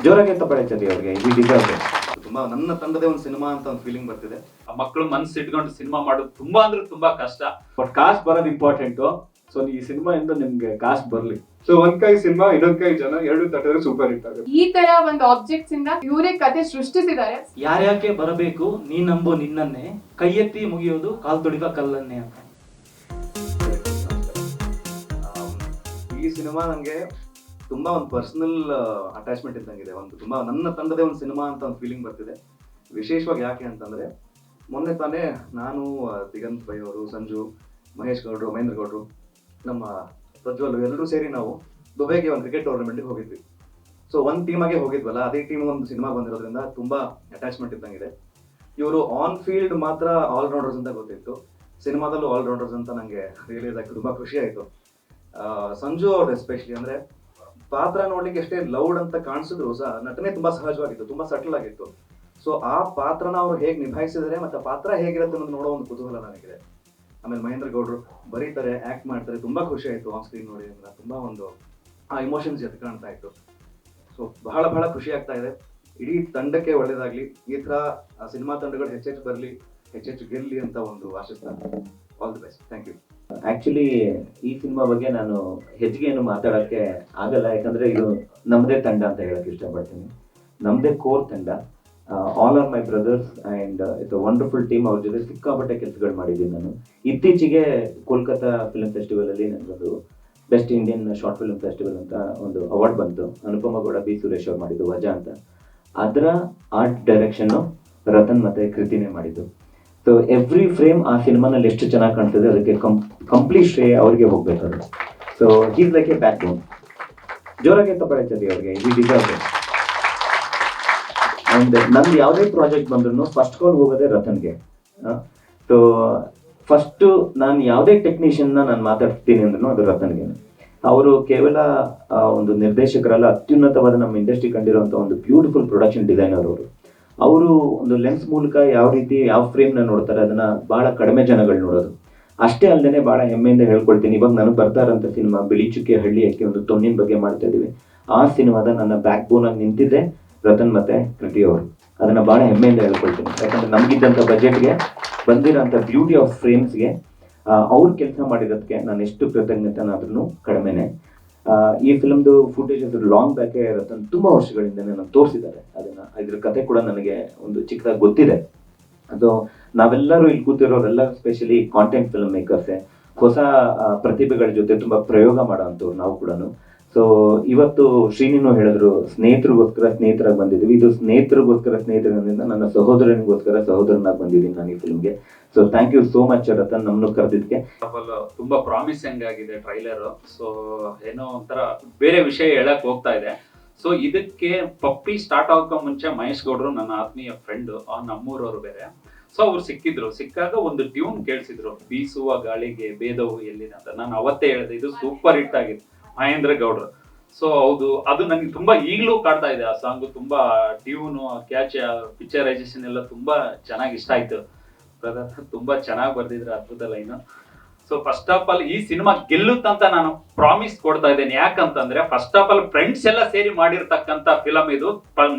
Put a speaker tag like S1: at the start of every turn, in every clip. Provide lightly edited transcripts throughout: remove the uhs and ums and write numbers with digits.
S1: ಜೋರಾಗಿ ತಗೊಳ್ಳಿ ಅವ್ರಿಗೆ ಈ ಡಿಸರ್ವ್.
S2: ತುಂಬಾ ನನ್ನ ತಂಡದೇ ಒಂದು ಸಿನಿಮಾ ಅಂತ ಒಂದು ಫೀಲಿಂಗ್ ಬರ್ತಿದೆ.
S3: ಆ ಮಕ್ಕಳು ಮನಸ್ಸು ಇಟ್ಕೊಂಡು ಸಿನಿಮಾ ಮಾಡೋದು ತುಂಬಾ ಅಂದ್ರೆ ತುಂಬಾ ಕಷ್ಟ.
S1: ಬಟ್ ಕಾಸ್ಟ್ ಬರೋದು ಇಂಪಾರ್ಟೆಂಟ್. ಸೊ ಈ ಸಿನಿಮಾ ಇಂದ ನಿಮ್ಗೆ ಕಾಸ್ಟ್ ಬರ್ಲಿ.
S4: ಸೊ ಒಂದ್ ಕೈ ಸಿನಿಮಾ ಇನ್ನೊಂದ್ ಕೈ ಜನ ಎರಡು ತಟ್ಟಿದ್ರೆ ಸೂಪರ್ ಹಿಟ್ ಆಗುತ್ತೆ.
S5: ಈ ತರ ಒಂದು ಆಬ್ಜೆಕ್ಟ್ಸ್ ಇಂದ ಇವರೇ ಕತೆ ಸೃಷ್ಟಿಸಿದ್ದಾರೆ.
S6: ಯಾರ್ಯಾಕೆ ಬರಬೇಕು ನೀ ನಂಬು ನಿನ್ನನ್ನೇ, ಕೈ ಎತ್ತಿ ಮುಗಿಯೋದು ಕಾಲ್ ತೊಡಿವ ಕಲ್ಲನ್ನೇ ಅಂತ.
S2: ಈ ಸಿನಿಮಾ ನಂಗೆ ತುಂಬಾ ಒಂದು ಪರ್ಸನಲ್ ಅಟ್ಯಾಚ್ಮೆಂಟ್ ಇದ್ದಂಗಿದೆ. ಒಂದು ತುಂಬಾ ನನ್ನ ತಂಡದೇ ಒಂದು ಸಿನಿಮಾ ಅಂತ ಒಂದು ಫೀಲಿಂಗ್ ಬರ್ತಿದೆ. ವಿಶೇಷವಾಗಿ ಯಾಕೆ ಅಂತಂದ್ರೆ ಮೊನ್ನೆ ತಾನೇ ನಾನು, ದಿಗಂತ್ ಭೈ ಅವರು, ಸಂಜು, ಮಹೇಶ್ ಗೌಡ್ರು, ಮಹೇಂದ್ರ ಗೌಡ್ರು, ನಮ್ಮ ಪ್ರಜ್ವಲ್ ಎಲ್ಲರೂ ಸೇರಿ ನಾವು ದುಬೈಗೆ ಒಂದು ಕ್ರಿಕೆಟ್ ಟೂರ್ನಮೆಂಟ್ಗೆ ಹೋಗಿದ್ವಿ. ಸೊ ಒಂದು ಟೀಮಾಗೆ ಹೋಗಿದ್ವಲ್ಲ, ಅದೇ ಟೀಮ್ ಒಂದು ಸಿನಿಮಾ ಬಂದಿರೋದ್ರಿಂದ ತುಂಬಾ ಅಟ್ಯಾಚ್ಮೆಂಟ್ ಇದ್ದಂಗಿದೆ. ಇವರು ಆನ್ ಫೀಲ್ಡ್ ಮಾತ್ರ ಆಲ್ರೌಂಡರ್ಸ್ ಅಂತ ಗೊತ್ತಿತ್ತು, ಸಿನಿಮಾದಲ್ಲೂ ಆಲ್ರೌಂಡರ್ಸ್ ಅಂತ ನನಗೆ ರಿಯಲೈಸ್ ಆಗಿ ತುಂಬಾ ಖುಷಿ ಆಯಿತು. ಸಂಜು ಅವ್ರು ಎಸ್ಪೆಷಲಿ ಅಂದ್ರೆ ಪಾತ್ರ ನೋಡ್ಲಿಕ್ಕೆ ಎಷ್ಟೇ ಲೌಡ್ ಅಂತ ಕಾಣಿಸಿದ್ರು ಸಹ ನಟನೆ ತುಂಬಾ ಸಹಜವಾಗಿತ್ತು, ತುಂಬಾ ಸಟಲ್ ಆಗಿತ್ತು. ಸೊ ಆ ಪಾತ್ರನ ಅವ್ರು ಹೇಗೆ ನಿಭಾಯಿಸಿದರೆ ಮತ್ತೆ ಪಾತ್ರ ಹೇಗಿರುತ್ತೆ ಅನ್ನೋದು ನೋಡೋ ಒಂದು ಕುತೂಹಲ ನನಗಿದೆ. ಆಮೇಲೆ ಮಹೇಂದ್ರ ಗೌಡ್ರು ಬರೀತಾರೆ, ಆಕ್ಟ್ ಮಾಡ್ತಾರೆ, ತುಂಬಾ ಖುಷಿ ಆಯ್ತು ಆನ್ ಸ್ಕ್ರೀನ್ ನೋಡಿ. ತುಂಬಾ ಒಂದು ಆ ಇಮೋಷನ್ಸ್ ಜೊತೆ ಕಾಣ್ತಾ ಇತ್ತು. ಸೊ ಬಹಳ ಬಹಳ ಖುಷಿ ಆಗ್ತಾ ಇದೆ. ಇಡೀ ತಂಡಕ್ಕೆ ಒಳ್ಳೇದಾಗ್ಲಿ, ಈ ತರ ಸಿನಿಮಾ ತಂಡಗಳು ಹೆಚ್ಚೆಚ್ಚು ಬರಲಿ, ಹೆಚ್ಚೆಚ್ಚು ಗೆಲ್ಲಿ ಅಂತ ಒಂದು ಆಶಿಸ್ತಾನೆ. All the best. Thank you.
S1: Actually ಈ ಸಿನಿಮಾ ಬಗ್ಗೆ ನಾನು ಹೆಚ್ಚಿಗೆ ಏನು ಮಾತಾಡೋಕ್ಕೆ ಆಗಲ್ಲ, ಯಾಕಂದ್ರೆ ಇದು ನಮ್ಮದೇ ತಂಡ ಅಂತ ಹೇಳಕ್ ಇಷ್ಟಪಡ್ತೀನಿ. ನಮ್ಮದೇ ಕೋರ್ ತಂಡ. All are my brothers and it's a wonderful team. ಅವ್ರ ಜೊತೆ ಸಿಕ್ಕಾಪಟ್ಟೆ ಕೆಲಸಗಳು ಮಾಡಿದ್ದೀನಿ ನಾನು. ಇತ್ತೀಚೆಗೆ ಕೋಲ್ಕತ್ತಾ ಫಿಲ್ಮ್ ಫೆಸ್ಟಿವಲಲ್ಲಿ ನನಗೊಂದು best Indian short film festival ಅಂತ ಒಂದು ಅವಾರ್ಡ್ ಬಂತು. ಅನುಪಮ ಗೌಡ, ಬಿ ಸುರೇಶ್ ಅವ್ರು ಮಾಡಿದ್ದು ವಜಾ ಅಂತ. ಅದರ ಆರ್ಟ್ ಡೈರೆಕ್ಷನ್ನು ರತನ್ ಮತ್ತೆ ಕೃತಿನೇ ಮಾಡಿದ್ದು. ಸೊ ಎವ್ರಿ ಫ್ರೇಮ್ ಆ ಸಿನಿಮಾನಲ್ಲಿ ಎಷ್ಟು ಚೆನ್ನಾಗಿ ಕಾಣ್ತದೆ ಅದಕ್ಕೆ ಕಂಪ್ಲೀಟ್ ಶ್ರೇಯ ಅವ್ರಿಗೆ ಹೋಗ್ಬೇಕಾದ್ರೆ. So he's like a backbone. ಜೋರಾಗಿ ತಗೊಳ್ಳಿ ಅವ್ರಿಗೆ ಈ ಡಿಸರ್ವ್. ಅಂಡ್ ನಂದು ಯಾವುದೇ ಪ್ರಾಜೆಕ್ಟ್ ಬಂದ್ರು ಫಸ್ಟ್ ಕಾಲ್ ಹೋಗೋದೇ ರತನ್ಗೆ. ಸೊ ಫಸ್ಟು ನಾನು ಯಾವುದೇ ಟೆಕ್ನಿಷಿಯನ್ನ ನಾನು ಮಾತಾಡ್ತೀನಿ ಅಂದ್ರೂ ಅದು ರತನ್ಗೆ. ಅವರು ಕೇವಲ ಒಂದು ನಿರ್ದೇಶಕರಲ್ಲ, ಅತ್ಯುನ್ನತವಾದ ನಮ್ಮ ಇಂಡಸ್ಟ್ರಿ ಕಂಡಿರುವಂಥ ಒಂದು ಬ್ಯೂಟಿಫುಲ್ ಪ್ರೊಡಕ್ಷನ್ ಡಿಸೈನರ್ ಅವರು. ಅವರು ಒಂದು ಲೆನ್ಸ್ ಮೂಲಕ ಯಾವ ರೀತಿ ಯಾವ ಫ್ರೇಮ್ನ ನೋಡ್ತಾರೆ ಅದನ್ನ ಬಹಳ ಕಡಿಮೆ ಜನಗಳು ನೋಡೋದು. ಅಷ್ಟೇ ಅಲ್ಲದೆ ಬಹಳ ಹೆಮ್ಮೆಯಿಂದ ಹೇಳ್ಕೊಳ್ತೀನಿ, ಇವಾಗ ನನಗೆ ಬರ್ತಾ ಇರೋಂಥ ಸಿನಿಮಾ ಬಿಳಿ ಚುಕ್ಕೆ ಹಳ್ಳಿ ಅಕ್ಕಿ, ಒಂದು ತೊನ್ನಿನ ಬಗ್ಗೆ ಮಾಡ್ತಾ ಇದೀವಿ. ಆ ಸಿನಿಮಾದ ನನ್ನ ಬ್ಯಾಕ್ ಬೋನ್ ಆಗಿ ನಿಂತಿದ್ದೆ ರತನ್ ಮತ್ತೆ ಕೃತಿ ಅವರು. ಅದನ್ನ ಬಹಳ ಹೆಮ್ಮೆಯಿಂದ ಹೇಳ್ಕೊಳ್ತೀನಿ, ಯಾಕಂದ್ರೆ ನಮಗಿದ್ದಂಥ ಬಜೆಟ್ಗೆ ಬಂದಿರೋಂಥ ಬ್ಯೂಟಿ ಆಫ್ ಫ್ರೇಮ್ಸ್ಗೆ ಅವ್ರು ಕೆಲಸ ಮಾಡಿರೋದಕ್ಕೆ ನಾನು ಎಷ್ಟು ಕೃತಜ್ಞತನಾದ್ರೂ ಕಡಿಮೆನೆ. ಈ ಫಿಲ್ಮ್ದು ಫುಟೇಜ್ ಅದು ಲಾಂಗ್ ಬ್ಯಾಕೆ ರತನ್ ತುಂಬಾ ವರ್ಷಗಳಿಂದನೇ ನಾನು ತೋರಿಸಿದ್ದಾರೆ ಅದನ್ನ. ಇದ್ರ ಕತೆ ಕೂಡ ನನಗೆ ಒಂದು ಚಿಕ್ಕದಾಗಿ ಗೊತ್ತಿದೆ. ಅದು ನಾವೆಲ್ಲರೂ ಇಲ್ಲಿ ಕೂತಿರೋರೆಲ್ಲ ಸ್ಪೆಷಲಿ ಕಾಂಟೆಂಟ್ ಫಿಲ್ಮ್ ಮೇಕರ್ಸೇ, ಹೊಸ ಪ್ರತಿಭೆಗಳ ಜೊತೆ ತುಂಬಾ ಪ್ರಯೋಗ ಮಾಡೋ ಅಂಥವ್ರು ನಾವು ಕೂಡ. ಸೊ ಇವತ್ತು ಶ್ರೀನಿನೂ ಹೇಳಿದ್ರು, ಸ್ನೇಹಿತರಿಗೋಸ್ಕರ ಸ್ನೇಹಿತರಾಗಿ ಬಂದಿದ್ದೀವಿ. ಇದು ಸ್ನೇಹಿತರಿಗೋಸ್ಕರ ಸ್ನೇಹಿತರಿಂದ ನನ್ನ ಸಹೋದರನಿಗೋಸ್ಕರ ಸಹೋದರನಾಗಿ ಬಂದಿದ್ದೀನಿ ನಾನು ಈ ಫಿಲ್ಮ್ಗೆ. So thank you so much Ratan, ನಮ್ಮನ್ನು ಕರೆದಿದ್ದಕ್ಕೆ.
S3: ತುಂಬಾ ಪ್ರಾಮಿಸಿಂಗ್ ಆಗಿದೆ ಟ್ರೈಲರ್. ಸೊ ಏನೋ ಒಂಥರ ಬೇರೆ ವಿಷಯ ಹೇಳಕ್ ಹೋಗ್ತಾ ಇದೆ. ಸೊ ಇದಕ್ಕೆ ಪಪ್ಪಿ ಸ್ಟಾರ್ಟ್ ಆಗೋಕೆ ಮುಂಚೆ ಮಹೇಶ್ ಗೌಡ್ರು ನನ್ನ ಆತ್ಮೀಯ ಫ್ರೆಂಡ್, ನಮ್ಮೂರವರು ಬೇರೆ. ಸೊ ಅವ್ರು ಸಿಕ್ಕಾಗ ಒಂದು ಟ್ಯೂನ್ ಕೇಳಿಸಿದ್ರು, ಬೀಸುವ ಗಾಳಿಗೆ ಭೇದವು ಎಲ್ಲಿದೆ ಅಂತ. ನಾನು ಅವತ್ತೇ ಹೇಳಿದೆ ಇದು ಸೂಪರ್ ಹಿಟ್ ಆಗಿದೆ ಮಹೇಂದ್ರ ಗೌಡ್ರು. ಸೊ ಹೌದು, ಅದು ನನಗೆ ತುಂಬಾ ಈಗಲೂ ಕಾಡ್ತಾ ಇದೆ. ಆ ಸಾಂಗ್ ತುಂಬಾ ಟ್ಯೂನು, ಕ್ಯಾಚ್, ಪಿಕ್ಚರೈಸೇಷನ್ ಎಲ್ಲ ತುಂಬಾ ಚೆನ್ನಾಗಿ ಇಷ್ಟ ಆಯ್ತು. ತುಂಬಾ ಚೆನ್ನಾಗಿ ಬರ್ದಿದ್ರೆ, ಅದ್ಭುತ line. So first of all ಈ ಸಿನಿಮಾ ಗೆಲ್ಲುತ್ತಂತ ನಾನು ಪ್ರಾಮಿಸ್ ಕೊಡ್ತಾ ಇದ್ದೇನೆ. ಯಾಕಂತಂದ್ರೆ ಫಸ್ಟ್ ಆಫ್ ಆಲ್ ಫ್ರೆಂಡ್ಸ್ ಎಲ್ಲ ಸೇರಿ ಮಾಡಿರ್ತಕ್ಕಂಥ ಫಿಲಮ್ ಇದು.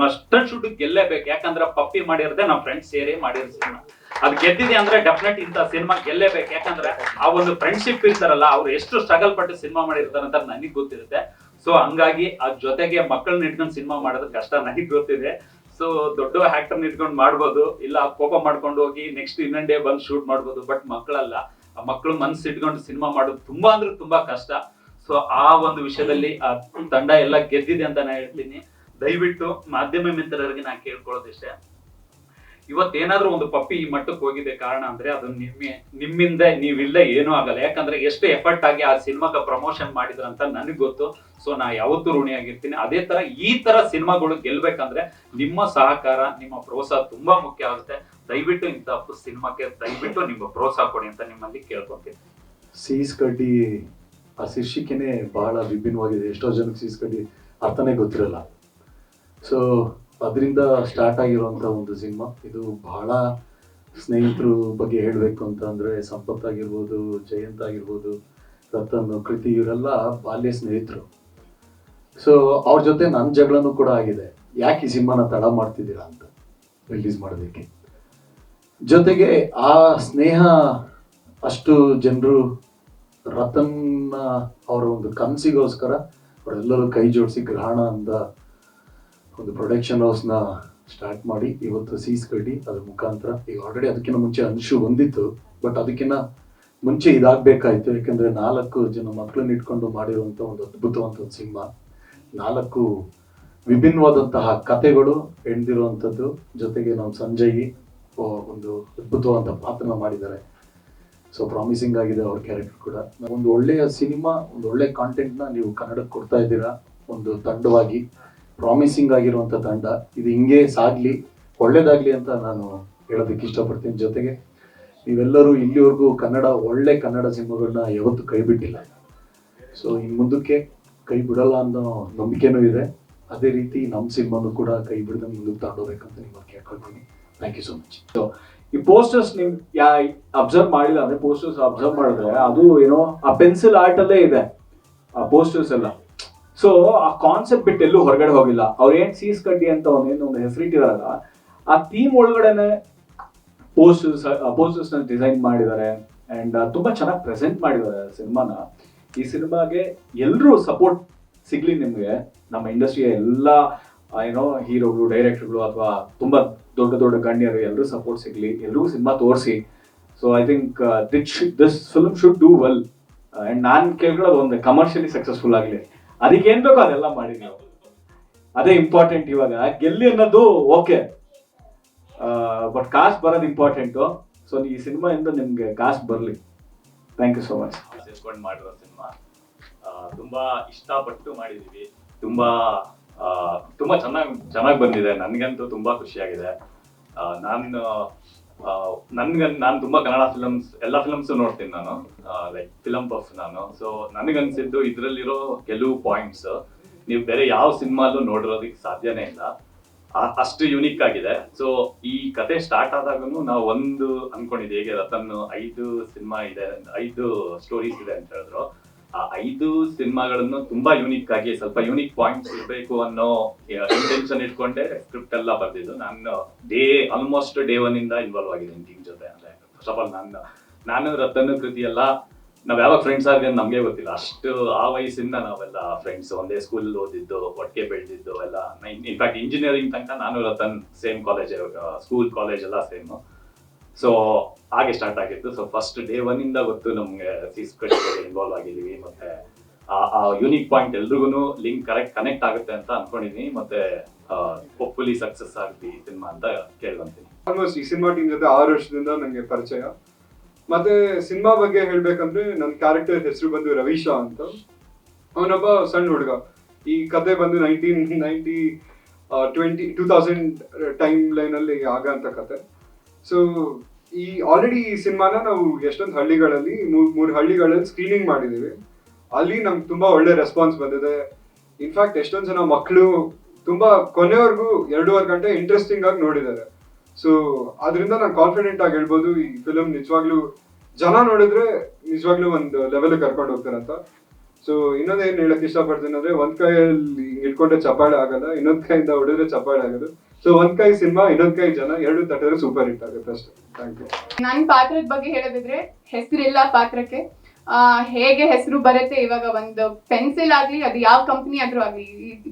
S3: ಮಸ್ಟ್ ಅಂಡ್ ಶುಡ್ ಗೆಲ್ಲೇಬೇಕು. ಯಾಕಂದ್ರೆ ಪಪ್ಪಿ ಮಾಡಿರದೆ ನಮ್ಮ ಫ್ರೆಂಡ್ಸ್ ಸೇರಿ ಮಾಡಿರೋ ಸಿನಿಮಾ. ಅದು ಗೆದ್ದಿದೆ ಅಂದ್ರೆ ಡೆಫಿನೆಟ್ ಇಂಥ ಸಿನಿಮಾ ಗೆಲ್ಲೇಬೇಕು. ಯಾಕಂದ್ರೆ ಆ ಒಂದು ಫ್ರೆಂಡ್ಶಿಪ್ ಇರ್ತಾರಲ್ಲ, ಅವ್ರು ಎಷ್ಟು ಸ್ಟ್ರಗಲ್ ಪಟ್ಟು ಸಿನಿಮಾ ಮಾಡಿರ್ತಾರೆ ಅಂತ ನನಗೆ ಗೊತ್ತಿರುತ್ತೆ. ಸೊ ಹಂಗಾಗಿ ಆ ಜೊತೆಗೆ ಮಕ್ಕಳನ್ನ ಇಟ್ಕೊಂಡು ಸಿನಿಮಾ ಮಾಡೋದು ಕಷ್ಟ ನನಗೆ ಗೊತ್ತಿದೆ. ಸೊ ದೊಡ್ಡ ಆಕ್ಟರ್ನ ಇಟ್ಕೊಂಡು ಮಾಡ್ಬೋದು, ಇಲ್ಲ ಕೋಪ ಮಾಡ್ಕೊಂಡು ಹೋಗಿ ನೆಕ್ಸ್ಟ್ ಇನ್ನೊಂದ್ ಡೇ ಬಂದು ಶೂಟ್ ಮಾಡ್ಬೋದು. ಬಟ್ ಮಕ್ಕಳಲ್ಲ, ಆ ಮಕ್ಕಳು ಮನ್ಸು ಇಟ್ಕೊಂಡು ಸಿನಿಮಾ ಮಾಡೋದು ತುಂಬಾ ಅಂದ್ರೆ ತುಂಬಾ ಕಷ್ಟ. ಸೊ ಆ ಒಂದು ವಿಷಯದಲ್ಲಿ ಆ ತಂಡ ಎಲ್ಲ ಗೆದ್ದಿದೆ ಅಂತ ನಾನು ಹೇಳ್ತೀನಿ. ದಯವಿಟ್ಟು ಮಾಧ್ಯಮ ಮಿತ್ರರಿಗೆ ನಾನು ಕೇಳ್ಕೊಳ್ಳೋದಿಷ್ಟೇ, ಇವತ್ತೇನಾದ್ರೂ ಒಂದು ಪಪ್ಪಿ ಈ ಮಟ್ಟಕ್ಕೆ ಹೋಗಿದೆ ಕಾರಣ ಅಂದ್ರೆ ಅದು ನಿಮ್ಮಿಂದ, ನೀವಿಲ್ಲದೆ ಏನೂ ಆಗಲ್ಲ. ಯಾಕಂದ್ರೆ ಎಷ್ಟು ಎಫರ್ಟ್ ಆಗಿ ಆ ಸಿನಿಮಾಗೆ ಪ್ರಮೋಷನ್ ಮಾಡಿದ್ರು ಅಂತ ನನಗೆ ಗೊತ್ತು. ಸೊ ನಾ ಯಾವತ್ತೂ ಋಣಿಯಾಗಿರ್ತೀನಿ. ಅದೇ ತರ ಈ ತರ ಸಿನಿಮಾಗಳು ಗೆಲ್ಬೇಕಂದ್ರೆ ನಿಮ್ಮ ಸಹಕಾರ, ನಿಮ್ಮ ಪ್ರೋತ್ಸಾಹ ತುಂಬಾ ಮುಖ್ಯ ಆಗುತ್ತೆ. ದಯವಿಟ್ಟು ಇಂಥ ಸಿನಿಮಾಕ್ಕೆ ದಯವಿಟ್ಟು ನಿಮ್ಮ ಪ್ರೋತ್ಸಾಹ ಕೊಡಿ ಅಂತ ನಿಮ್ಮಲ್ಲಿ ಕೇಳ್ಕೊತೀನಿ.
S4: ಸೀಸ್ ಕಡ್ಡಿ ಆ ಶೀರ್ಷಿಕೆನೇ ಬಹಳ ವಿಭಿನ್ನವಾಗಿದೆ. ಎಷ್ಟೋ ಜನಕ್ಕೆ ಸೀಸ್ ಕಡ್ಡಿ ಅರ್ಥನೇ ಗೊತ್ತಿರಲ್ಲ. ಸೊ ಅದರಿಂದ ಸ್ಟಾರ್ಟ್ ಆಗಿರುವಂಥ ಒಂದು ಸಿನಿಮಾ ಇದು. ಬಹಳ ಸ್ನೇಹಿತರು ಬಗ್ಗೆ ಹೇಳಬೇಕು ಅಂತ ಅಂದರೆ ಸಂಪತ್ ಆಗಿರ್ಬೋದು, ಜಯಂತ್ ಆಗಿರ್ಬೋದು, ರತನ್, ಕೃತಿ, ಇವರೆಲ್ಲ ಬಾಲ್ಯ ಸ್ನೇಹಿತರು. ಸೊ ಅವ್ರ ಜೊತೆ ನನ್ನ ಜಗಳನೂ ಕೂಡ ಆಗಿದೆ. ಯಾಕೆ ಈ ಸಿನಿಮಾನ ತಡ ಮಾಡ್ತಿದ್ದೀರಾ ಅಂತ ರಿಲೀಸ್ ಮಾಡೋದಕ್ಕೆ. ಜೊತೆಗೆ ಆ ಸ್ನೇಹ ಅಷ್ಟು ಜನರು ರತನ್ ಅವರ ಒಂದು ಕನಸಿಗೋಸ್ಕರ ಅವರೆಲ್ಲರೂ ಕೈ ಜೋಡಿಸಿ ಗ್ರಹಣ ಅಂತ ಒಂದು ಪ್ರೊಡಕ್ಷನ್ ಹೌಸ್ನ ಸ್ಟಾರ್ಟ್ ಮಾಡಿ ಇವತ್ತು ಸೀಸ್ ಕಟ್ಟಿ ಅದ್ರ ಮುಖಾಂತರ ಈಗ ಆಲ್ರೆಡಿ ಅದಕ್ಕಿಂತ ಮುಂಚೆ ಅಂಶು ಬಂದಿತ್ತು, ಬಟ್ ಅದಕ್ಕಿಂತ ಮುಂಚೆ ಇದಾಗಬೇಕಾಯ್ತು. ಯಾಕೆಂದರೆ 4 ಜನ ಮಕ್ಕಳನ್ನ ಇಟ್ಕೊಂಡು ಮಾಡಿರುವಂಥ ಒಂದು ಅದ್ಭುತವಂತ ಒಂದು ಸಿನಿಮಾ, 4 ವಿಭಿನ್ನವಾದಂತಹ ಕಥೆಗಳು ಎಣ್ದಿರುವಂಥದ್ದು. ಜೊತೆಗೆ ನಮ್ಮ ಸಂಜಯ್ ಒಂದು ಅದ್ಭುತವಾದ ಪಾತ್ರನ ಮಾಡಿದ್ದಾರೆ. ಸೊ ಪ್ರಾಮಿಸಿಂಗ್ ಆಗಿದೆ ಅವ್ರ ಕ್ಯಾರೆಕ್ಟರ್ ಕೂಡ. ಒಂದು ಒಳ್ಳೆಯ ಸಿನಿಮಾ, ಒಂದು ಒಳ್ಳೆ ಕಾಂಟೆಂಟ್ನ ನೀವು ಕನ್ನಡಕ್ಕೆ ಕೊಡ್ತಾ ಇದ್ದೀರಾ ಒಂದು ತಂಡವಾಗಿ. ಪ್ರಾಮಿಸಿಂಗ್ ಆಗಿರುವಂಥ ತಂಡ, ಇದು ಹಿಂಗೆ ಸಾಗಲಿ, ಒಳ್ಳೇದಾಗಲಿ ಅಂತ ನಾನು ಹೇಳೋದಕ್ಕೆ ಇಷ್ಟಪಡ್ತೀನಿ. ಜೊತೆಗೆ ನೀವೆಲ್ಲರೂ ಇಲ್ಲಿವರೆಗೂ ಒಳ್ಳೆ ಕನ್ನಡ ಸಿನಿಮಾಗಳನ್ನ ಯಾವತ್ತೂ ಕೈ ಬಿಟ್ಟಿಲ್ಲ. ಸೊ ಇನ್ನು ಮುಂದಕ್ಕೆ ಕೈ ಬಿಡಲ್ಲ ಅನ್ನೋ ನಂಬಿಕೆನೂ ಇದೆ. ಅದೇ ರೀತಿ ನಮ್ಮ ಸಿನಿಮಾನು ಕೂಡ ಕೈ ಬಿಡದಂಗೆ ಮುಂದಕ್ಕೆ ತಗೊಂಡೋಗ್ಬೇಕಂತ ನಿಮ್ಮನ್ನು ಕೇಳ್ಕೊಳ್ತೀನಿ. Thank you so much.
S7: ಈ ಪೋಸ್ಟರ್ಸ್ ನಿಮ್ ಅಬ್ಸರ್ವ್ ಮಾಡಿಲ್ಲ ಅಂದ್ರೆ ಪೋಸ್ಟರ್ಸ್ ಅಬ್ಸರ್ವ್ ಮಾಡಿದ್ರೆ ಅದು ಏನೋ ಆ ಪೆನ್ಸಿಲ್ ಆರ್ಟ್ ಅಲ್ಲೇ ಇದೆ ಆ ಪೋಸ್ಟರ್ಸ್ ಎಲ್ಲ. ಸೊ ಆ ಕಾನ್ಸೆಪ್ಟ್ ಬಿಟ್ಟು ಎಲ್ಲೂ ಹೊರಗಡೆ ಹೋಗಿಲ್ಲ. ಅವ್ರು ಏನ್ ಸೀಸ್ ಕಡ್ಡಿ ಅಂತ ಒಂದು ಹೆಸರಿಟ್ಟಿದಾರಲ್ಲ, ಆ ಥೀಮ್ ಒಳಗಡೆನೆ ಪೋಸ್ಟರ್ಸ್ ನ ಡಿಸೈನ್ ಮಾಡಿದ್ದಾರೆ ಅಂಡ್ ತುಂಬಾ ಚೆನ್ನಾಗಿ ಪ್ರೆಸೆಂಟ್ ಮಾಡಿದ್ದಾರೆ ಸಿನಿಮಾನ. ಈ ಸಿನಿಮಾಗೆ ಎಲ್ಲರೂ ಸಪೋರ್ಟ್ ಸಿಗ್ಲಿ ನಿಮ್ಗೆ, ನಮ್ಮ ಇಂಡಸ್ಟ್ರಿಯ ಎಲ್ಲ ಏನೋ ಹೀರೋಗಳು, ಡೈರೆಕ್ಟರ್ಗಳು ಅಥವಾ ತುಂಬಾ ದೊಡ್ಡ ಗಣ್ಯರು ಎಲ್ಲರೂ ಸಪೋರ್ಟ್ ಸಿಗ್ಲಿ, ಎಲ್ರಿಗೂ ಸಿನಿಮಾ ತೋರಿಸಿ. So I think this film should do well. And ನಾನು ಕೇಳ್ಕೊಳ್ಳೋದು ಒಂದು ಕಮರ್ಷಿಯಲಿ ಸಕ್ಸಸ್ಫುಲ್ ಆಗಲಿ, ಅದಕ್ಕೆ ಏನ್ ಬೇಕೋ ಅದೆಲ್ಲ ಮಾಡಿ ನೀವು, ಅದೇ ಇಂಪಾರ್ಟೆಂಟ್. ಇವಾಗ ಗೆಲ್ಲಿ ಅನ್ನೋದು ಓಕೆ, ಬಟ್ ಕಾಸ್ಟ್ ಬರೋದು ಇಂಪಾರ್ಟೆಂಟು. ಸೊ ಈ ಸಿನಿಮಾಯಿಂದ ನಿಮ್ಗೆ ಕಾಸ್ಟ್ ಬರಲಿ. Thank you so much.
S8: ಸೇರ್ಕೊಂಡು ಮಾಡಿರೋ ಸಿನಿಮಾ ತುಂಬಾ ಇಷ್ಟಪಟ್ಟು ಮಾಡಿದೀವಿ. ತುಂಬಾ ಚೆನ್ನಾಗಿ ಬಂದಿದೆ. ನನಗಂತೂ ತುಂಬಾ ಖುಷಿಯಾಗಿದೆ. ನಾನು ತುಂಬಾ ಕನ್ನಡ ಎಲ್ಲ ಫಿಲಮ್ಸ್ ನೋಡ್ತೀನಿ ನಾನು, ಲೈಕ್ ಫಿಲಮ್ ಬಫ್ ನಾನು. ಸೊ ನನಗನ್ಸಿದ್ದು ಇದ್ರಲ್ಲಿರೋ ಕೆಲವು ಪಾಯಿಂಟ್ಸ್ ನೀವು ಬೇರೆ ಯಾವ ಸಿನಿಮಾಲ್ಲೂ ನೋಡಿರೋದಕ್ಕೆ ಸಾಧ್ಯನೇ ಇಲ್ಲ, ಅಷ್ಟು ಯುನಿಕ್ ಆಗಿದೆ. ಸೊ ಈ ಕತೆ ಸ್ಟಾರ್ಟ್ ಆದಾಗೂ ನಾವು ಒಂದು ಅನ್ಕೊಂಡಿದ್ದೆ, ಹೇಗೆ ರತನ್ 5 ಸಿನಿಮಾ ಇದೆ, 5 ಸ್ಟೋರೀಸ್ ಇದೆ ಅಂತ ಹೇಳಿದ್ರು. ಆ 5 ಸಿನಿಮಾಗಳನ್ನು ತುಂಬಾ ಯೂನಿಕ್ ಆಗಿ ಸ್ವಲ್ಪ ಯೂನಿಕ್ ಪಾಯಿಂಟ್ಸ್ ಇರಬೇಕು ಅನ್ನೋ ಇಂಟೆನ್ಷನ್ ಇಟ್ಕೊಂಡೆ ಸ್ಕ್ರಿಪ್ಟ್ ಎಲ್ಲ ಬರ್ದಿದ್ದು. ನಾನು ಆಲ್ಮೋಸ್ಟ್ ಡೇ 1 ಇಂದ ಇನ್ವಾಲ್ವ್ ಆಗಿದ್ದೀನಿ ಟೀಮ್ ಜೊತೆ. ಅಂದ್ರೆ ಫಸ್ಟ್ ಆಫ್ ಆಲ್ ನಾನು ರತನ್ ಕೃತಿ ಎಲ್ಲ ನಾವ್ ಯಾವಾಗ ಫ್ರೆಂಡ್ಸ್ ಆಗಿ ನಮ್ಗೆ ಗೊತ್ತಿಲ್ಲ, ಅಷ್ಟು ಆ ವಯಸ್ಸಿಂದ ನಾವೆಲ್ಲ ಫ್ರೆಂಡ್ಸ್, ಒಂದೇ ಸ್ಕೂಲ್ ಓದಿದ್ದು, ಒಟ್ಟಿಗೆ ಬೆಳೆದಿದ್ದು ಎಲ್ಲ. ಇನ್ಫ್ಯಾಕ್ಟ್ ಇಂಜಿನಿಯರಿಂಗ್ ತನಕ ನಾನು Ratan same college, school college ಎಲ್ಲ ಸೇಮ್. ಸೊ ಹಾಗೆ ಸ್ಟಾರ್ಟ್ ಆಗಿತ್ತು. ಸೊ ಫಸ್ಟ್ ಡೇ 1 ಇಂದ ಗೊತ್ತು ನಮ್ಗೆ ಸೀಸ್ ಇನ್ವಾಲ್ವ್ ಆಗಿದೀವಿ. ಮತ್ತೆ ಆ ಯೂನಿಕ್ ಪಾಯಿಂಟ್ ಎಲ್ರಿಗೂ ಲಿಂಕ್ ಕನೆಕ್ಟ್ ಆಗುತ್ತೆ ಅಂತ ಅನ್ಕೊಂಡಿದೀನಿ. ಮತ್ತೆ ಹೋಪ್ಫುಲಿ ಸಕ್ಸಸ್ ಆಗುತ್ತೆ ಈ ಸಿನಿಮಾ ಅಂತ ಕೇಳ್ಕೊಂತೀನಿ.
S9: ಆಲ್ಮೋಸ್ಟ್ ಈ ಸಿನಿಮಾ ಟೀಮ್ ಜೊತೆ 6 ವರ್ಷದಿಂದ ನಂಗೆ ಪರಿಚಯ. ಮತ್ತೆ ಸಿನಿಮಾ ಬಗ್ಗೆ ಹೇಳ್ಬೇಕಂದ್ರೆ ನನ್ನ ಕ್ಯಾರೆಕ್ಟರ್ ಹೆಸರು ಬಂದು ರವೀಶಾ ಅಂತ. ಅವನೊಬ್ಬ ಸಣ್ಣ ಹುಡುಗ. ಈ ಕತೆ ಬಂದು 2000 ಟೈಮ್ ಲೈನ್ ಅಲ್ಲಿ ಆಗಂತ ಕತೆ. ಸೊ ಈ ಆಲ್ರೆಡಿ ಈ ಸಿನಿಮಾನ ನಾವು ಎಷ್ಟೊಂದು ಹಳ್ಳಿಗಳಲ್ಲಿ 3 ಹಳ್ಳಿಗಳಲ್ಲಿ ಸ್ಕ್ರೀನಿಂಗ್ ಮಾಡಿದೀವಿ. ಅಲ್ಲಿ ನಮ್ಗೆ ತುಂಬಾ ಒಳ್ಳೆ ರೆಸ್ಪಾನ್ಸ್ ಬಂದಿದೆ. ಇನ್ಫ್ಯಾಕ್ಟ್ ಎಷ್ಟೊಂದು ಜನ ಮಕ್ಕಳು ತುಂಬಾ ಕೊನೆವರೆಗೂ 2.5 ಗಂಟೆ ಇಂಟ್ರೆಸ್ಟಿಂಗ್ ಆಗಿ ನೋಡಿದ್ದಾರೆ. ಸೊ ಅದರಿಂದ ನಾನು ಕಾನ್ಫಿಡೆಂಟ್ ಆಗಿ ಹೇಳ್ಬೋದು ಈ ಫಿಲಮ್ ನಿಜವಾಗ್ಲೂ ಜನ ನೋಡಿದ್ರೆ ನಿಜವಾಗ್ಲೂ ಒಂದು ಲೆವೆಲ್ ಕರ್ಕೊಂಡು ಹೋಗ್ತಾರಂತ. ಸೊ ಇನ್ನೊಂದೇನು ಹೇಳಕ್ ಇಷ್ಟಪಡ್ತೀನಿ ಅಂದ್ರೆ, ಒಂದ್ ಕೈಯಲ್ಲಿ ಇಟ್ಕೊಂಡ್ರೆ ಚಪ್ಪಾಳೆ ಆಗಲ್ಲ, ಇನ್ನೊಂದ್ ಕೈಯಿಂದ ಹೊಡೆದ್ರೆ ಚಪ್ಪಾಳೆ ಆಗೋದು. ಸೊ ಒಂದ್ ಕೈ ಸಿನಿಮಾ, ಇನ್ನೊಂದ್ ಕೈ ಜನ, 2 ತಟ್ಟಿದ್ರೆ ಸೂಪರ್ ಹಿಟ್ ಆಗುತ್ತೆ ಅಷ್ಟೇ. Thank you.
S5: ನನ್ನ ಪಾತ್ರದ ಬಗ್ಗೆ ಹೇಳೋದಿದ್ರೆ, ಹೆಸರಿಲ್ಲ ಪಾತ್ರಕ್ಕೆ. ಹೇಗೆ ಹೆಸರು ಬರುತ್ತೆ ಇವಾಗ, ಒಂದು ಪೆನ್ಸಿಲ್ ಆಗ್ಲಿ, ಅದು ಯಾವ ಕಂಪ್ನಿ ಆದ್ರೂ ಆಗ್ಲಿ,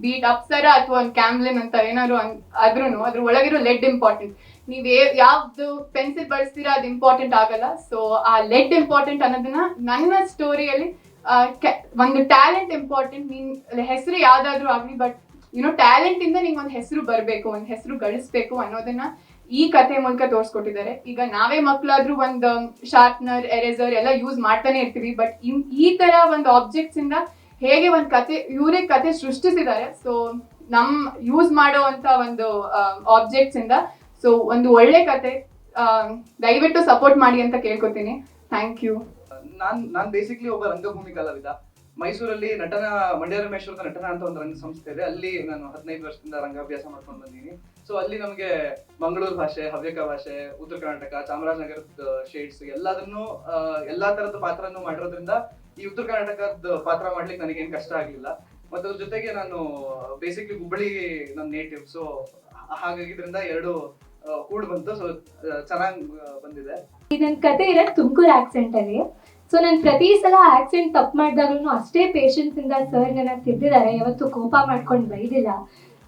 S5: ಬೀಟ್ ಅಪ್ಸರ ಅಥವಾ ಒಂದು ಕ್ಯಾಮ್ಲಿನ್ ಅಂತ ಏನಾದ್ರು ಆದ್ರೂ ಅದ್ರ ಒಳಗಿರೋ ಲೆಡ್ ಇಂಪಾರ್ಟೆಂಟ್. ನೀವ್ ಯಾವ್ದು ಪೆನ್ಸಿಲ್ ಬಳಸ್ತೀರಾ ಅದು ಇಂಪಾರ್ಟೆಂಟ್ ಆಗಲ್ಲ. ಸೊ ಆ ಲೆಡ್ ಇಂಪಾರ್ಟೆಂಟ್ ಅನ್ನೋದನ್ನ ನನ್ನ ಸ್ಟೋರಿಯಲ್ಲಿ ಒಂದು ಟ್ಯಾಲೆಂಟ್ ಇಂಪಾರ್ಟೆಂಟ್. ನೀನ್ ಹೆಸರು ಯಾವ್ದಾದ್ರು ಆಗ್ಲಿ, ಬಟ್ ಟ್ಯಾಲೆಂಟ್ ಇಂದ ನಿಂಗೆ ಒಂದು ಹೆಸರು ಬರ್ಬೇಕು, ಒಂದು ಹೆಸರು ಗಳಿಸ್ಬೇಕು ಅನ್ನೋದನ್ನ ಈ ಕಥೆ ಮೂಲಕ ತೋರಿಸ್ಕೊಟ್ಟಿದ್ದಾರೆ. ಈಗ ನಾವೇ ಮಕ್ಳಾದ್ರೂ ಒಂದು ಶಾರ್ಪ್ನರ್, ಎರೇಸರ್ ಎಲ್ಲ ಯೂಸ್ ಮಾಡ್ತಾನೆ ಇರ್ತೀವಿ, ಬಟ್ ಈ ತರ ಒಂದು ಆಬ್ಜೆಕ್ಟ್ಸ್ ಇಂದ ಹೇಗೆ ಒಂದು ಇವರೇ ಕತೆ ಸೃಷ್ಟಿಸಿದ್ದಾರೆ. ಸೊ ಯೂಸ್ ಮಾಡೋ ಅಂತ ಒಂದು ಆಬ್ಜೆಕ್ಟ್ಸ್ ಇಂದ ಸೊ ಒಂದು ಒಳ್ಳೆ ಕತೆ. ದಯವಿಟ್ಟು ಸಪೋರ್ಟ್ ಮಾಡಿ ಅಂತ ಕೇಳ್ಕೊತೀನಿ. Thank you.
S2: ನಾನ್ ಬೇಸಿಕ್ಲಿ ಒಬ್ಬ ರಂಗಭೂಮಿ ಕಲಾವಿದ. ಮೈಸೂರಲ್ಲಿ ಮಂಡ್ಯ ರಮೇಶ್ವರದ ನಟನ ಅಂತ ಒಂದು ರಂಗ ಸಂಸ್ಥೆ ಇದೆ. ಅಲ್ಲಿ ನಾನು 15 ವರ್ಷದಿಂದ ರಂಗಾಭ್ಯಾಸ ಮಾಡ್ಕೊಂಡು ಬಂದಿದ್ದೀನಿ. ಸೊ ಅಲ್ಲಿ ನಮಗೆ ಮಂಗಳೂರು ಭಾಷೆ, ಹವ್ಯಕ ಭಾಷೆ, ಉತ್ತರ ಕರ್ನಾಟಕ, ಚಾಮರಾಜನಗರದ ಶೇಡ್ಸ್ ಎಲ್ಲದನ್ನು ಎಲ್ಲಾ ತರದ ಪಾತ್ರನೂ ಮಾಡಿರೋದ್ರಿಂದ ಈ ಉತ್ತರ ಕರ್ನಾಟಕದ ಪಾತ್ರ ಮಾಡ್ಲಿಕ್ಕೆ ನನಗೇನು ಕಷ್ಟ ಆಗ್ಲಿಲ್ಲ.
S10: ಮತ್ತು ಅದ್ರ ಜೊತೆಗೆ ನಾನು ಬೇಸಿಕ್ಲಿ ಹುಬ್ಬಳ್ಳಿ ನನ್ನ ನೇಟಿವ್, ಸೊ ಹಾಗಾಗಿ ಇದರಿಂದ ಎರಡು ಕೂಡ್ ಬಂತು, ಸೊ ಚೆನ್ನಾಗಿ ಬಂದಿದೆ.
S11: ನನ್ನ ಕತೆ ಇರೋದು ತುಮಕೂರು ಆಕ್ಸೆಂಟ್ ಅಲ್ಲಿ. ಸೊ ನಾನು ಪ್ರತಿ ಸಲ ಆಕ್ಸೆಂಟ್ ತಪ್ಪು ಮಾಡಿದಾಗ್ಲೂ ಅಷ್ಟೇ ಪೇಷನ್ಸ್ ಇಂದ ಸರ್ ನನ್ನ ತಿದ್ದಿದ್ದಾರೆ, ಯಾವತ್ತೂ ಕೋಪ ಮಾಡ್ಕೊಂಡು ಬೈದಿಲ್ಲ.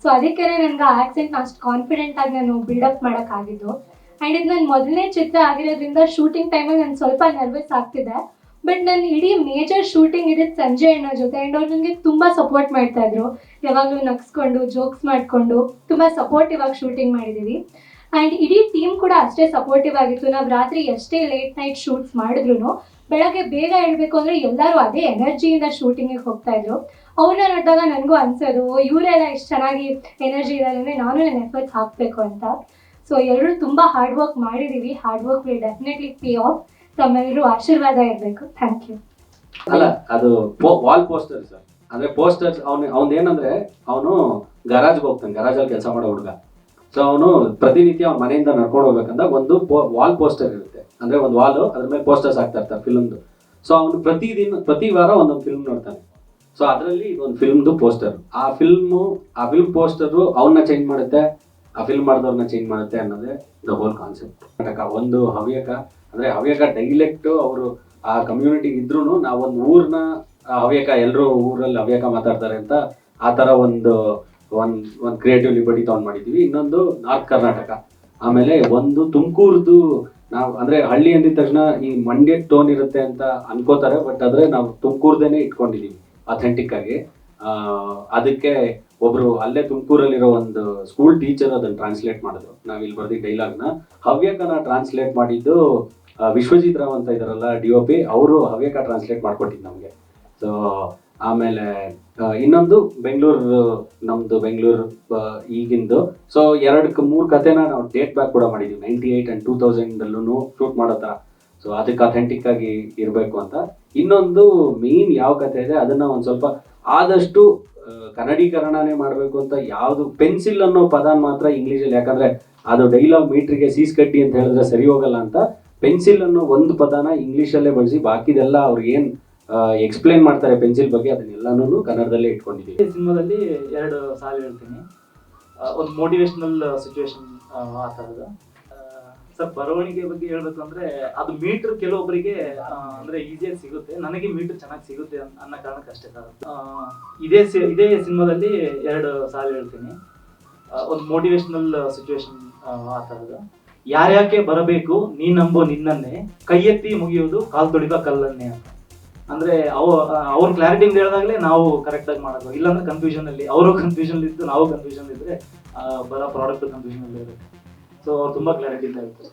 S11: ಸೊ ಅದಕ್ಕೆ ನನಗೆ ಆ ಆಕ್ಸೆಂಟ್ನ ಅಷ್ಟು ಕಾನ್ಫಿಡೆಂಟ್ ಆಗಿ ನಾನು ಬಿಲ್ಡಪ್ ಮಾಡೋಕ್ಕಾಗಿದ್ದು. ಆ್ಯಂಡ್ ಇದು ನನ್ನ ಮೊದಲನೇ ಚಿತ್ರ ಆಗಿರೋದ್ರಿಂದ ಶೂಟಿಂಗ್ ಟೈಮಲ್ಲಿ ನಾನು ಸ್ವಲ್ಪ ನರ್ವಸ್ ಆಗ್ತಿದ್ದೆ. ಬಟ್ ನಾನು ಇಡೀ ಮೇಜರ್ ಶೂಟಿಂಗ್ ಇದ್ದಿದ್ದು ಸಂಜಯ್ ಅಣ್ಣ ಜೊತೆ. ಆ್ಯಂಡ್ ಅವ್ರು ನನಗೆ ತುಂಬ ಸಪೋರ್ಟ್ ಮಾಡ್ತಾಯಿದ್ರು, ಯಾವಾಗಲೂ ನಗ್ಸ್ಕೊಂಡು ಜೋಕ್ಸ್ ಮಾಡಿಕೊಂಡು ತುಂಬ ಸಪೋರ್ಟಿವ್ ಆಗಿ ಶೂಟಿಂಗ್ ಮಾಡಿದ್ದೀವಿ. ಆ್ಯಂಡ್ ಇಡೀ ಟೀಮ್ ಕೂಡ ಅಷ್ಟೇ ಸಪೋರ್ಟಿವ್ ಆಗಿತ್ತು. ನಾವು ರಾತ್ರಿ ಎಷ್ಟೇ ಲೇಟ್ ನೈಟ್ ಶೂಟ್ಸ್ ಮಾಡಿದ್ರು ಬೆಳಗ್ಗೆ ಬೇಗ ಹೇಳ್ಬೇಕು ಅಂದರೆ ಎಲ್ಲರೂ ಅದೇ ಎನರ್ಜಿಯಿಂದ ಶೂಟಿಂಗಿಗೆ ಹೋಗ್ತಾಯಿದ್ರು. ಅವ್ರನ್ನ ನೋಡಿದಾಗ ನನಗೂ ಅನ್ಸೋದು ಇವರೆಲ್ಲ ಇಷ್ಟು ಚೆನ್ನಾಗಿ ಎನರ್ಜಿ ಇದ್ದಾರೆ ಅಂದರೆ ನಾನು ನನ್ನ ಎಫರ್ಟ್ಸ್ ಹಾಕಬೇಕು ಅಂತ. ಸೊ ಎಲ್ಲರೂ ತುಂಬ ಹಾರ್ಡ್ ವರ್ಕ್ ಮಾಡಿದ್ದೀವಿ. Hard work will definitely pay off. ತಮ್ಮೆಲ್ಲರೂ ಆಶೀರ್ವಾದ ಇರಬೇಕು. Thank you.
S12: ಅಲ್ಲ, ಅದು ವಾಲ್ ಪೋಸ್ಟರ್ ಸರ್. ಅಂದ್ರೆ ಪೋಸ್ಟರ್ಸ್ ಅವನೇನಂದ್ರೆ ಅವನು ಗರಾಜ್ಗೆ ಹೋಗ್ತಾನೆ, ಗರಾಜಲ್ಲಿ ಕೆಲಸ ಮಾಡೋ ಹುಡುಗ. ಸೊ ಅವನು ಪ್ರತಿನಿತ್ಯ ಅವ್ನ ಮನೆಯಿಂದ ನಡ್ಕೊಂಡು ಹೋಗ್ಬೇಕಂತ ಒಂದು ವಾಲ್ ಪೋಸ್ಟರ್ ಇರುತ್ತೆ. ಅಂದ್ರೆ ಒಂದು ವಾಲ್, ಅದ್ರ ಮೇಲೆ ಪೋಸ್ಟರ್ಸ್ ಹಾಕ್ತಾ ಇರ್ತಾರೆ ಫಿಲ್ಮ್ದು. ಸೊ ಅವನು ಪ್ರತಿ ವಾರ ಒಂದೊಂದು ಫಿಲ್ಮ್ ನೋಡ್ತಾನೆ. ಸೊ ಅದರಲ್ಲಿ ಇದೊಂದು ಫಿಲ್ಮ್ದು ಪೋಸ್ಟರ್. ಆ ಫಿಲ್ಮ್ ಪೋಸ್ಟರು ಅವನ್ನ ಚೇಂಜ್ ಮಾಡುತ್ತೆ, ಆ ಫಿಲ್ಮ್ ಮಾಡಿದವ್ರನ್ನ ಚೇಂಜ್ ಮಾಡುತ್ತೆ ಅನ್ನೋದೇ ದ ಹೋಲ್ ಕಾನ್ಸೆಪ್ಟ್. ಒಂದು ಹವ್ಯಕ, ಅಂದ್ರೆ ಹವ್ಯಕ ಡೈಲೆಕ್ಟ್ ಅವರು ಆ ಕಮ್ಯುನಿಟಿ ಇದ್ರೂ ನಾವೊಂದು ಊರ್ನ ಹವ್ಯಕ, ಎಲ್ಲರೂ ಊರಲ್ಲಿ ಹವ್ಯಕ ಮಾತಾಡ್ತಾರೆ ಅಂತ ಆ ಥರ ಒಂದು ಕ್ರಿಯೇಟಿವ್ ಲಿಬರ್ಟಿ ತಗೊಂಡು ಮಾಡಿದ್ದೀವಿ. ಇನ್ನೊಂದು ನಾರ್ತ್ ಕರ್ನಾಟಕ, ಆಮೇಲೆ ಒಂದು ತುಮಕೂರ್ದು. ನಾವು ಅಂದ್ರೆ ಹಳ್ಳಿ ಅಂದಿದ ತಕ್ಷಣ ಈ ಮಂಡ್ಯ ಟೋನ್ ಇರುತ್ತೆ ಅಂತ ಅನ್ಕೋತಾರೆ, ಬಟ್ ಆದ್ರೆ ನಾವು ತುಮಕೂರ್ದೇನೆ ಇಟ್ಕೊಂಡಿದೀವಿ ಅಥೆಂಟಿಕ್ ಆಗಿ. ಅದಕ್ಕೆ ಒಬ್ರು ಅಲ್ಲೇ ತುಮಕೂರಲ್ಲಿರೋ ಒಂದು ಸ್ಕೂಲ್ ಟೀಚರ್ ಅದನ್ನ ಟ್ರಾನ್ಸ್ಲೇಟ್ ಮಾಡಿದ್ರು. ನಾವ್ ಇಲ್ಲಿ ಬರ್ದಿದ್ದ ಡೈಲಾಗ್ನ ಹವ್ಯಕನ ಟ್ರಾನ್ಸ್ಲೇಟ್ ಮಾಡಿದ್ದು ವಿಶ್ವಜಿತ್ ರಾವ್ ಅಂತ ಇದಾರಲ್ಲ DOP, ಅವರು ಹವ್ಯಕ ಟ್ರಾನ್ಸ್ಲೇಟ್ ಮಾಡ್ಕೊಟ್ಟಿದ್ದು ನಮ್ಗೆ. ಸೊ ಆಮೇಲೆ ಇನ್ನೊಂದು ನಮ್ದು ಬೆಂಗಳೂರು ಈಗಿಂದು. ಸೊ 2-3 ಕಥೆನ ನಾವು ಡೇಟ್ ಬ್ಯಾಕ್ ಕೂಡ ಮಾಡಿದ್ವಿ, 98 and 2000 ಶೂಟ್ ಮಾಡೋ ಥರ. ಸೊ ಅದಕ್ಕೆ ಅಥೆಂಟಿಕ್ ಆಗಿ ಇರಬೇಕು ಅಂತ. ಇನ್ನೊಂದು ಮೇನ್ ಯಾವ ಕಥೆ ಇದೆ ಅದನ್ನ ಒಂದು ಸ್ವಲ್ಪ ಆದಷ್ಟು ಕನ್ನಡೀಕರಣನೇ ಮಾಡಬೇಕು ಅಂತ. ಯಾವುದು ಪೆನ್ಸಿಲ್ ಅನ್ನೋ ಪದಾನ ಮಾತ್ರ ಇಂಗ್ಲೀಷಲ್ಲಿ, ಯಾಕಂದ್ರೆ ಅದು ಡೈಲಾಗ್ ಮೀಟ್ರಿಗೆ ಸೀಸ್ ಕಡ್ಡಿ ಅಂತ ಹೇಳಿದ್ರೆ ಸರಿ ಹೋಗಲ್ಲ ಅಂತ ಪೆನ್ಸಿಲ್ ಅನ್ನೋ ಒಂದು ಪದಾನ ಇಂಗ್ಲೀಷಲ್ಲೇ ಬಳಸಿ ಬಾಕಿದೆಲ್ಲ ಅವ್ರಿಗೆ ಏನು ಎಕ್ಸ್ಪ್ಲೇನ್ ಮಾಡ್ತಾರೆ ಪೆನ್ಸಿಲ್ ಬಗ್ಗೆ ಅದನ್ನೆಲ್ಲನೂ ಕನ್ನಡದಲ್ಲೇ ಇಟ್ಕೊಂಡಿದ್ದೀವಿ.
S6: ಸಿನಿಮಾದಲ್ಲಿ 2 ಸಾಲು ಹೇಳ್ತೀನಿ. ಒಂದು ಮೋಟಿವೇಶನಲ್ ಸಿಚುವೇಶನ್ ಆ ಥರದ. ಸರ್ ಬರವಣಿಗೆ ಬಗ್ಗೆ ಹೇಳ್ಬೇಕು ಅಂದ್ರೆ ಅದು ಮೀಟರ್ ಕೆಲವೊಬ್ಬರಿಗೆ ಅಂದ್ರೆ ಈಸಿಯಾಗಿ ಸಿಗುತ್ತೆ, ನನಗೆ ಮೀಟರ್ ಚೆನ್ನಾಗಿ ಸಿಗುತ್ತೆ ಅನ್ನೋ ಕಾರಣಕ್ಕೆ ಅಷ್ಟೇ ಸರ್. ಇದೇ ಸಿನಿಮಾದಲ್ಲಿ 2 ಸಾಲು ಹೇಳ್ತೀನಿ. ಒಂದು ಮೋಟಿವೇಶನಲ್ ಸಿಚುವೇಶನ್ ಆ ಥರದ. ಯಾರ್ಯಾಕೆ ಬರಬೇಕು ನೀ ನಂಬೋ ನಿನ್ನನ್ನೇ, ಕೈ ಎತ್ತಿ ಮುಗಿಯೋದು ಕಾಲ್ ತೊಳಿಬ ಕಲ್ಲನ್ನೇ ಅಂತ. ಅಂದ್ರೆ ಅವ್ರ ಕ್ಲಾರಿಟಿಯಿಂದ ಹೇಳಿದಾಗಲೇ ನಾವು ಕರೆಕ್ಟಾಗಿ ಮಾಡೋದು, ಇಲ್ಲಾಂದ್ರೆ ಕನ್ಫ್ಯೂಷನ್ ಅಲ್ಲಿ ಅವರು ಕನ್ಫ್ಯೂಷನ್ ಇದ್ದು ನಾವು ಕನ್ಫ್ಯೂಷನ್ ಇದ್ರೆ ಬರೋ ಪ್ರಾಡಕ್ಟ್ ಕನ್ಫ್ಯೂಷನ್ ಅಲ್ಲಿ ಇರುತ್ತೆ. ಸೊ ಅವ್ರು ತುಂಬಾ ಕ್ಲಾರಿಟಿಯಿಂದ ಹೇಳ್ತಾರೆ.